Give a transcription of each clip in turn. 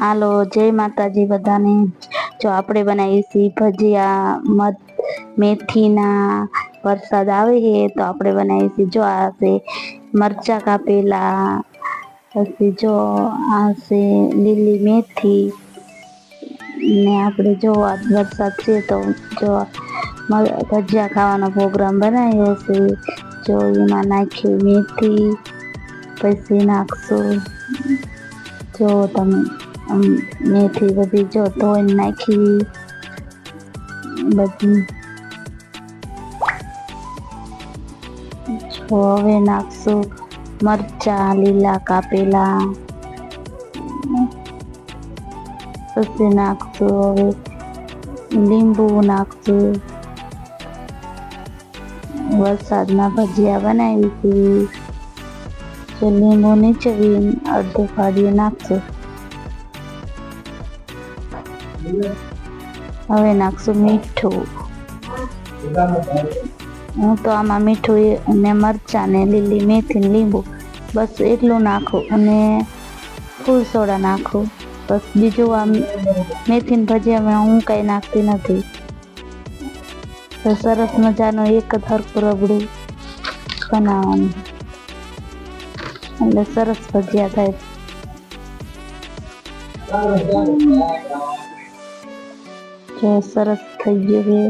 હાલો જય માતાજી બધાને। जो આપણે બનાવી છે ભજીયા મેથીના વરસાદ આવે છે તો આપણે બનાવી છે। જો આ છે મરચા કાપેલા, પછી જો આ છે લીલી મેથી ને આપણે જો વરસાદ છે તો જો ભજીયા ખાવાનો પ્રોગ્રામ બનાવ્યો છે। જો એમાં નાખી મેથી, પછી નાખશું જો તમે मेथी बधी जो धोई नाखी बधी जो हवे नाखशु मरचा लीला कापेला, पछी नाखशु हवे લીંબુ नाखशु। वरसादना भजिया बनावी थी जो લીંબુ નીચવી અડધું ફાડી નાખશું। હવે નાખશું મીઠું। હું તો આમાં મીઠું ને મરચાં ને લીલી મેથી ને લીંબુ બસ એટલું નાખું અને ફૂલ સોડા નાખું। બસ બીજું આ મેથી ને ભજીયામાં હું કંઈ નાખતી નથી। તો સરસ મજાનું એક હરખું રબડું બનાવવાનું એટલે સરસ ભજીયા થાય। जो सरस थई गयो है।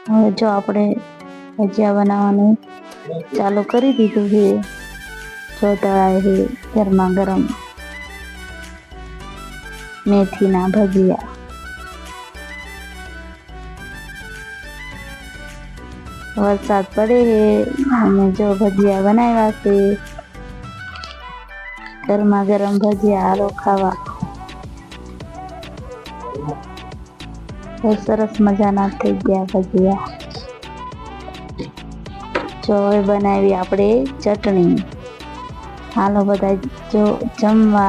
હવે જો આપણે ભજીયા બનાવવાનું ચાલુ કરી દીધું છે। જો તળાય છે ગરમા ગરમ મેથીના ભજીયા। वरसाद पड़े है અને जो भजिया बनाव्या છે गरमा गरम भजिया हालो खावा। सरस मजाना थई गया भजिया। जो हवे बनावी आपणे चटणी। हालो बधा जो जमवा।